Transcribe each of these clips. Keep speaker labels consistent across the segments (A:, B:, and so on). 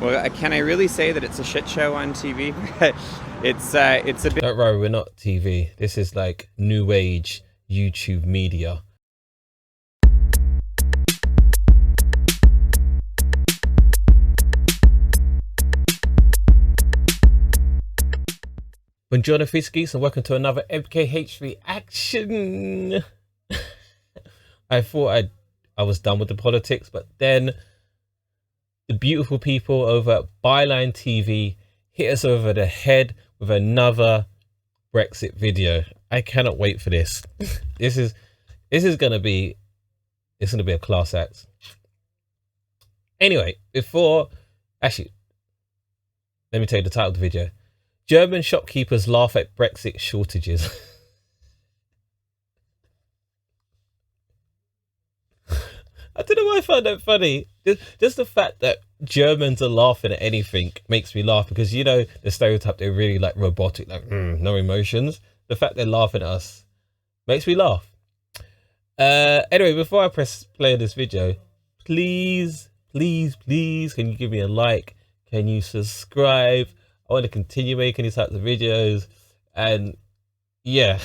A: Well, can I really say that it's a shit show on TV? It's a bit.
B: Don't worry, we're not TV. This is like new age YouTube media. Buongiorno Fiskis and welcome to another MKH reaction. I thought I was done with the politics, but then the beautiful people over at Byline TV hit us over the head with another Brexit video. I cannot wait for this. This is gonna be a class act. Anyway, actually, let me tell you the title of the video. German shopkeepers laugh at Brexit shortages. I don't know why I find that funny. Just the fact that Germans are laughing at anything makes me laugh, because, you know, the stereotype, they're really like robotic, like no emotions. The fact they're laughing at us makes me laugh. Anyway, before I press play on this video, please, can you give me a like? Can you subscribe? I want to continue making these types of videos. And yeah,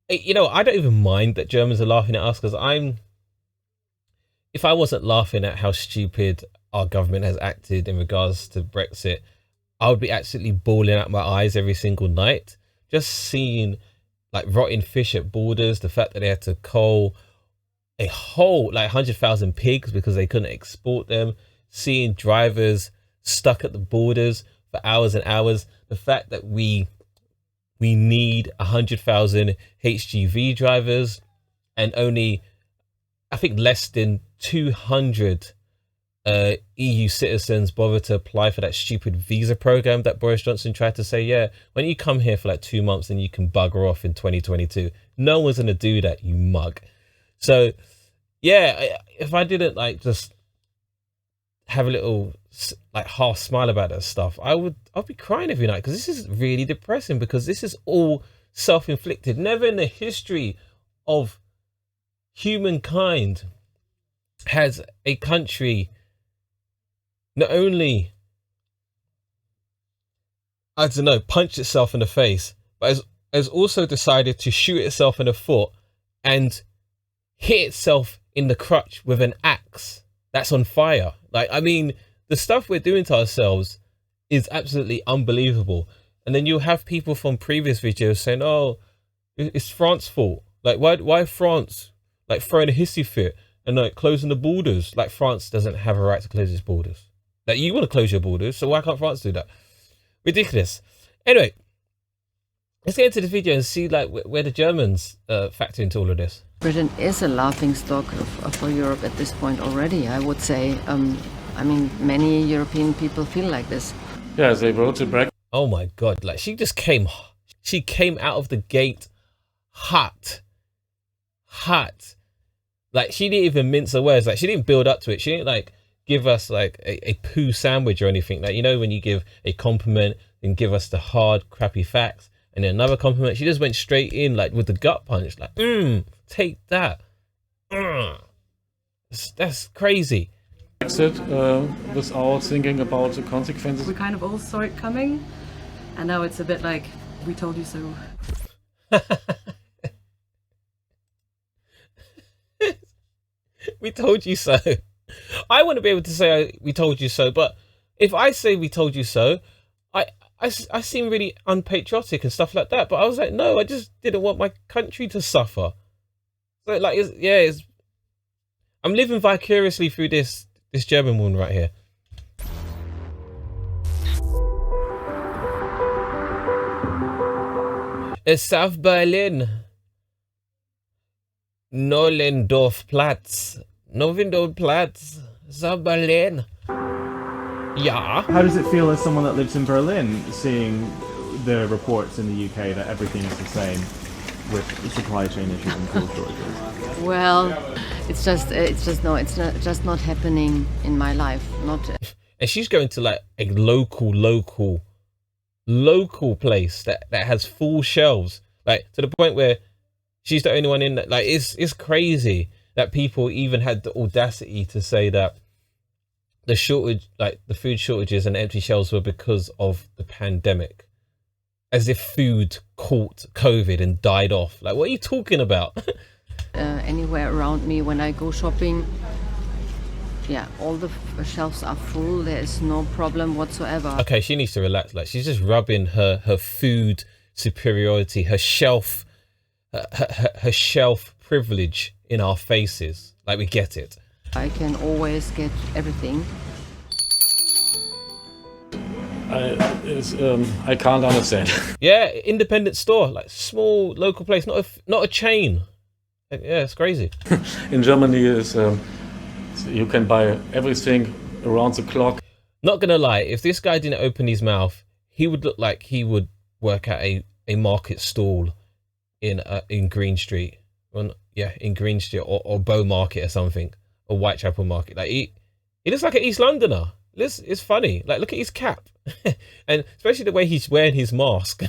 B: you know, I don't even mind that Germans are laughing at us, because if I wasn't laughing at how stupid our government has acted in regards to Brexit, I would be absolutely bawling out my eyes every single night. Just seeing like rotting fish at borders, the fact that they had to cull a whole like 100,000 pigs because they couldn't export them, seeing drivers stuck at the borders for hours and hours, the fact that we need 100,000 HGV drivers and only, I think, less than 200 EU citizens bother to apply for that stupid visa program that Boris Johnson tried to say, yeah, when you come here for like 2 months and you can bugger off in 2022. No one's going to do that, you mug. So yeah, if I didn't like just have a little like half smile about that stuff, I'd be crying every night, because this is really depressing, because this is all self-inflicted. Never in the history of humankind has a country not only, I don't know, punched itself in the face, but has also decided to shoot itself in the foot and hit itself in the crutch with an axe that's on fire. Like, I mean, the stuff we're doing to ourselves is absolutely unbelievable. And then you'll have people from previous videos saying, oh, it's France's fault. Like, why France like throwing a hissy fit and like closing the borders? Like, France doesn't have a right to close its borders. Like, you want to close your borders, so why can't France do that? Ridiculous. Anyway, let's get into the video and see like where the Germans factor into all of this.
C: Britain is a laughing stock for Europe at this point already, I would say. I mean, many European people feel like this.
D: Yeah, they voted Brexit.
B: Oh my God, like she came out of the gate hot. Like, she didn't even mince her words. Like, she didn't build up to it. She didn't like give us like a poo sandwich or anything. Like, you know, when you give a compliment and give us the hard, crappy facts, and then another compliment, she just went straight in like with the gut punch. Like, take that. That's crazy.
D: Brexit without thinking about the consequences.
E: We kind of all saw it coming, and now it's a bit like, we told you so.
B: We told you so. I want to be able to say we told you so, but if I say we told you so, I seem really unpatriotic and stuff like that. But I was like, no, I just didn't want my country to suffer. So like, I'm living vicariously through this German woman right here. It's South Berlin. Nollendorfplatz. Novendorfplatz. South Berlin. Yeah.
F: How does it feel as someone that lives in Berlin, seeing the reports in the UK that everything is the same with supply chain issues and fuel shortages?
C: Well, it's just not happening in my life.
B: And she's going to like a local place that has full shelves, like to the point where she's the only one in that. Like, it's crazy that people even had the audacity to say that the shortage, like the food shortages and empty shelves were because of the pandemic, as if food caught COVID and died off. Like, what are you talking about?
C: Anywhere around me when I go shopping, yeah, all the shelves are full. There is no problem whatsoever.
B: Okay, she needs to relax. Like, she's just rubbing her food superiority, her shelf privilege in our faces. Like, we get it.
C: I can always get everything.
D: I can't understand.
B: Yeah, independent store, like small local place, not a chain. Yeah, it's crazy.
D: In Germany, you can buy everything around the clock.
B: Not gonna lie, if this guy didn't open his mouth, he would look like he would work at a market stall in Green Street. Well, yeah, in Green Street or Bow Market or something, or Whitechapel Market. Like he looks like an East Londoner. It's funny. Like, look at his cap, and especially the way he's wearing his mask.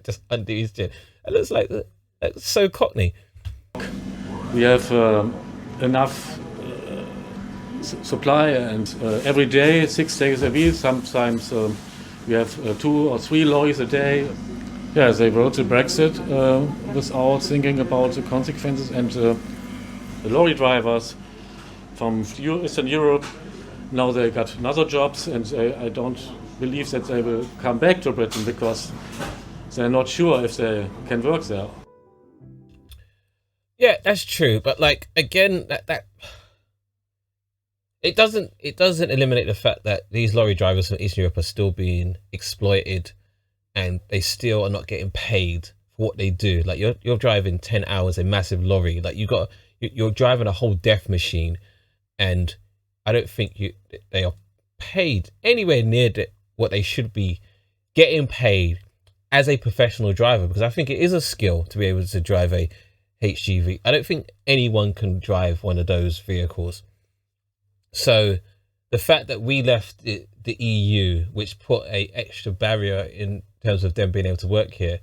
B: Just undo his chin. It looks like so Cockney.
D: We have enough supply, and every day, 6 days a week. Sometimes we have 2 or 3 lorries a day. Yeah, they wrote the Brexit without thinking about the consequences, and the lorry drivers from Eastern Europe, now they got another jobs, and I don't believe that they will come back to Britain because they're not sure if they can work there.
B: Yeah, that's true, but like, again, that it doesn't eliminate the fact that these lorry drivers from Eastern Europe are still being exploited, and they still are not getting paid for what they do. Like, you're driving 10 hours a massive lorry, like you're driving a whole death machine, and I don't think they are paid anywhere near what they should be getting paid as a professional driver, because I think it is a skill to be able to drive a HGV. I don't think anyone can drive one of those vehicles. So the fact that we left the EU, which put a extra barrier in terms of them being able to work here,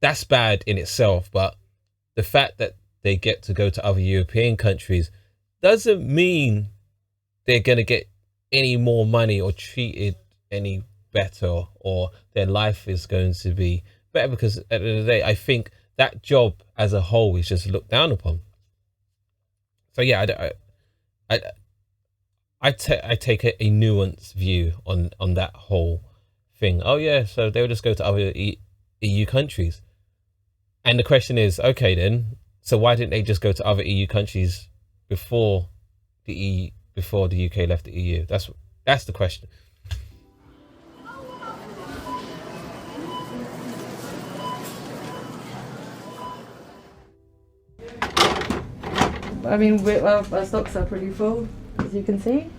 B: that's bad in itself. But the fact that they get to go to other European countries doesn't mean they're going to get any more money or treated any better, or their life is going to be better, because at the end of the day, I think that job as a whole is just looked down upon. So yeah, I take a nuanced view on that whole thing. Oh yeah, so they'll just go to other EU countries. And the question is, okay then, so why didn't they just go to other EU countries before the UK left the EU? That's the question.
E: I mean, our stocks are pretty full, as you can see.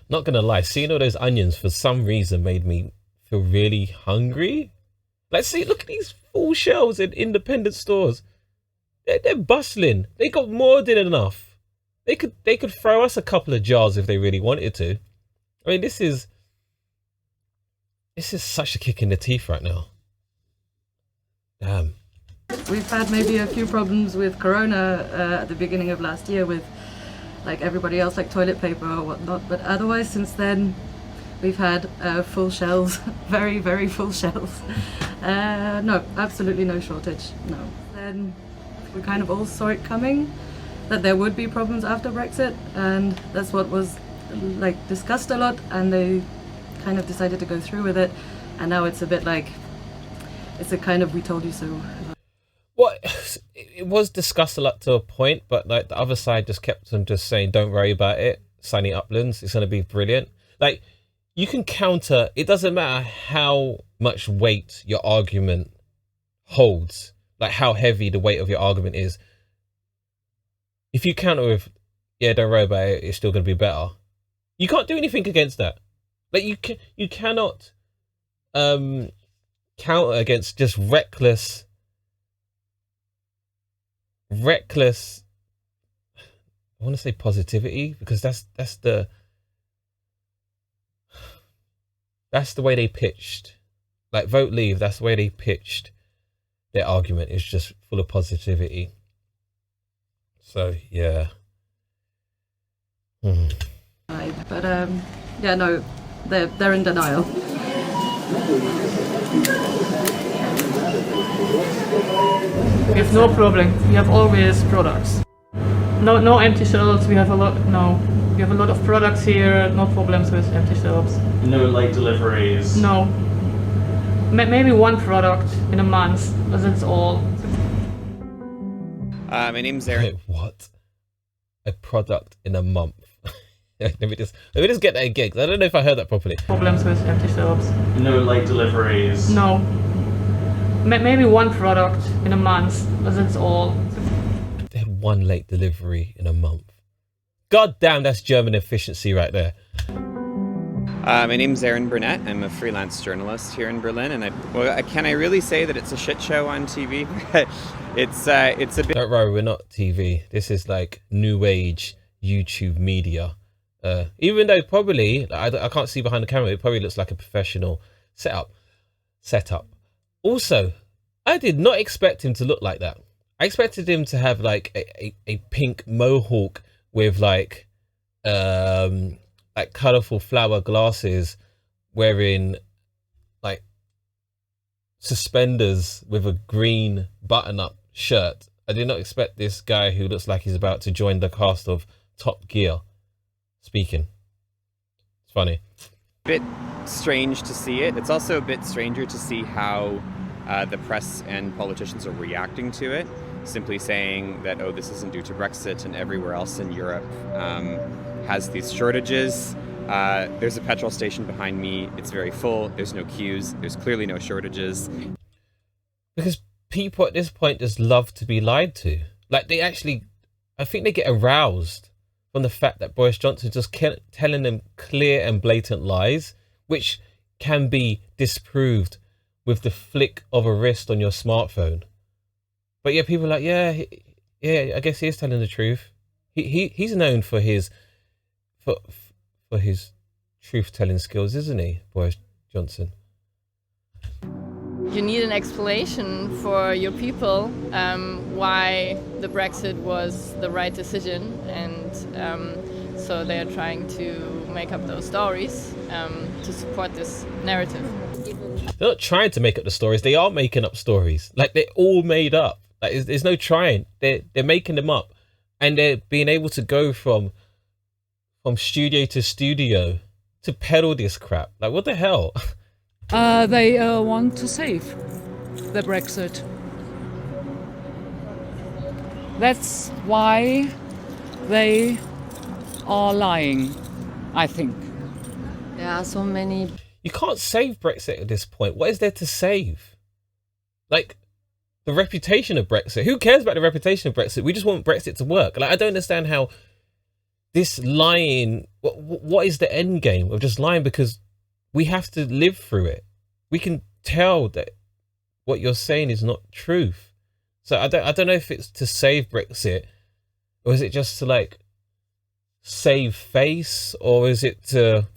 B: Not gonna lie, seeing all those onions for some reason made me feel really hungry. Like, see, look at these full shelves in independent stores. They're bustling. They got more than enough. They could throw us a couple of jars if they really wanted to. I mean, this is such a kick in the teeth right now. Damn.
E: We've had maybe a few problems with Corona at the beginning of last year with, like everybody else, like toilet paper or whatnot. But otherwise, since then, we've had full shelves, very, very full shelves. No, absolutely no shortage, no. Then we kind of all saw it coming, that there would be problems after Brexit, and that's what was like discussed a lot, and they kind of decided to go through with it. And now it's a bit like, it's a kind of we told you so.
B: Well, it was discussed a lot to a point, but like the other side just kept on just saying, don't worry about it, sunny uplands, it's going to be brilliant. Like, you can counter, it doesn't matter how much weight your argument holds, like how heavy the weight of your argument is. If you counter with, yeah, don't worry about it, it's still going to be better, you can't do anything against that. Like, you cannot counter against just reckless, I want to say positivity, because that's the way they pitched, like vote leave, that's the way they pitched their argument, is just full of positivity. So yeah,
E: Right. But yeah, no, they're in denial.
G: We have no problem. We have always products. No empty shelves. We have a lot. No, we have a lot of products here. No problems with empty shelves.
F: No late deliveries.
G: No. Maybe one product in a month, but that's all.
A: My name's Aaron.
B: Wait, what? A product in a month? let me just get that again, 'cause I don't know if I heard that properly.
G: Problems with empty shelves.
F: No late deliveries.
G: No. Maybe one product in a month, but that's all.
B: They had one late delivery in a month. God damn, that's German efficiency right there.
A: My name's Aaron Burnett. I'm a freelance journalist here in Berlin, and can I really say that it's a shit show on TV? It's a bit.
B: Don't worry, we're not TV. This is like new age YouTube media. Even though probably I can't see behind the camera, it probably looks like a professional setup. Also, I did not expect him to look like that. I expected him to have like a pink mohawk with like colourful flower glasses, wearing like suspenders with a green button-up shirt. I did not expect this guy who looks like he's about to join the cast of Top Gear speaking. It's funny.
A: Bit strange to see it. It's also a bit stranger to see how the press and politicians are reacting to it, simply saying that, oh, this isn't due to Brexit, and everywhere else in Europe has these shortages. There's a petrol station behind me. It's very full. There's no queues. There's clearly no shortages.
B: Because people at this point just love to be lied to. Like, they actually, I think they get aroused from the fact that Boris Johnson just kept telling them clear and blatant lies, which can be disproved with the flick of a wrist on your smartphone. But yeah, people are like, yeah, I guess he is telling the truth. He's known for his truth-telling skills, isn't he, Boris Johnson?
H: You need an explanation for your people why the Brexit was the right decision, and so they are trying to make up those stories to support this narrative.
B: They're not trying to make up the stories. They are making up stories. Like, they're all made up. Like, there's no trying. They're making them up, and they're being able to go from studio to studio to peddle this crap. Like, what the hell?
I: They want to save the Brexit. That's why they are lying, I think.
C: There are so many.
B: You can't save Brexit at this point. What is there to save? Like, the reputation of Brexit. Who cares about the reputation of Brexit? We just want Brexit to work. Like, I don't understand how this lying, what is the end game of just lying? Because we have to live through it. We can tell that what you're saying is not truth. So I don't know if it's to save Brexit, or is it just to like save face, or is it to,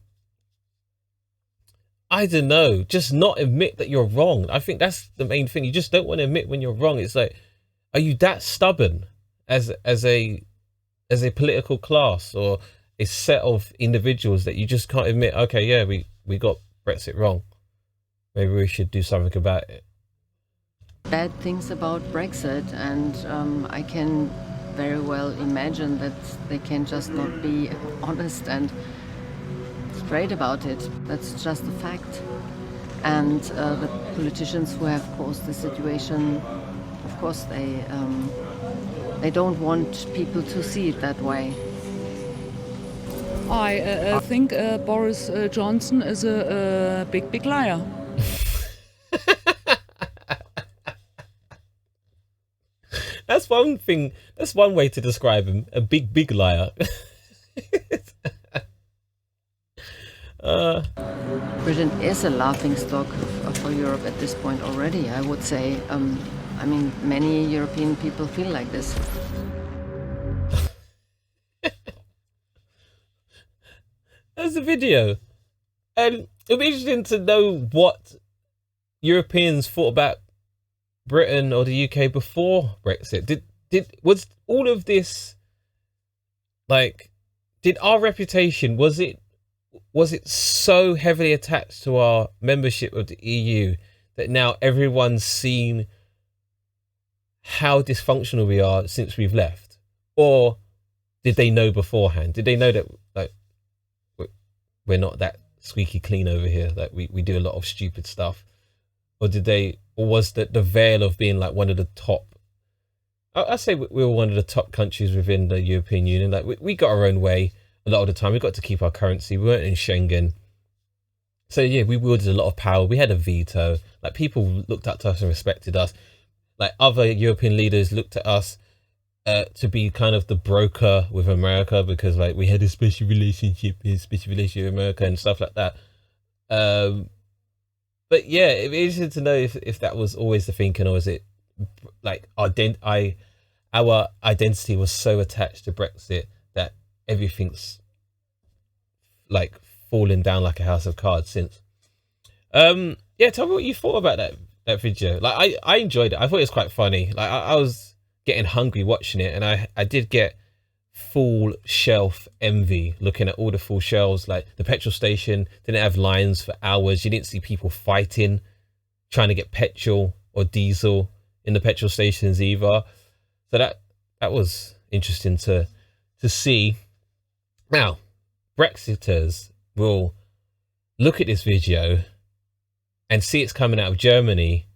B: I don't know, just not admit that you're wrong. I think that's the main thing. You just don't want to admit when you're wrong. It's like, are you that stubborn as a political class or a set of individuals that you just can't admit, okay, yeah, we got Brexit wrong. Maybe we should do something about it.
C: Bad things about Brexit, and I can very well imagine that they can just not be honest and straight about it. That's just a fact. And the politicians who have caused the situation, of course, they don't want people to see it that way.
I: I think Boris Johnson is a big liar.
B: That's one thing. That's one way to describe him. A big liar.
C: Britain is a laughingstock for Europe at this point already, I would say. I mean, many European people feel like this.
B: There's a video. And it'll be interesting to know what Europeans thought about Britain or the UK before Brexit. Was all of this like did our reputation, was it so heavily attached to our membership of the EU that now everyone's seen how dysfunctional we are since we've left? Or did they know beforehand? Did they know that like we're not that squeaky clean over here, that we do a lot of stupid stuff? Or was that the veil of being like one of the top, I say we were one of the top countries within the European Union. Like we got our own way a lot of the time. We got to keep our currency. We weren't in Schengen. So yeah, we wielded a lot of power. We had a veto. Like people looked up to us and respected us. Like other European leaders looked at us to be kind of the broker with America, because like we had a special relationship with America and stuff like that. But yeah, it'd be interesting to know if that was always the thinking, or is it like our identity was so attached to Brexit that everything's like fallen down like a house of cards since. Yeah, tell me what you thought about that video. Like I enjoyed it. I thought it was quite funny. Like I was getting hungry watching it, and I did get full shelf envy looking at all the full shelves. Like the petrol station didn't have lines for hours. You didn't see people fighting trying to get petrol or diesel in the petrol stations either. So that was interesting to see. Now Brexiters will look at this video and see it's coming out of Germany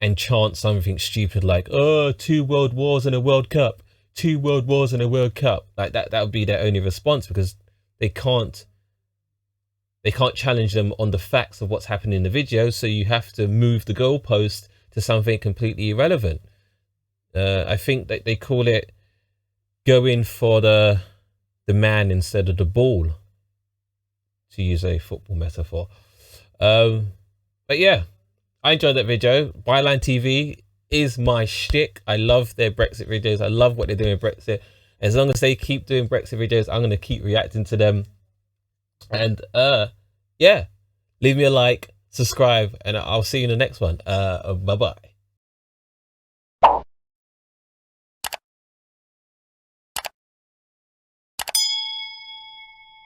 B: and chant something stupid like, oh, 2 world wars and a World Cup, 2 world wars and a World Cup. Like that would be their only response, because they can't challenge them on the facts of what's happening in the video. So you have to move the goalpost to something completely irrelevant. I think that they call it going for the man instead of the ball, to use a football metaphor. But yeah, I enjoyed that video. Byline TV is my shtick. I love their Brexit videos. I love what they're doing with Brexit. As long as they keep doing Brexit videos, I'm going to keep reacting to them. And yeah, leave me a like, subscribe, and I'll see you in the next one. Bye bye.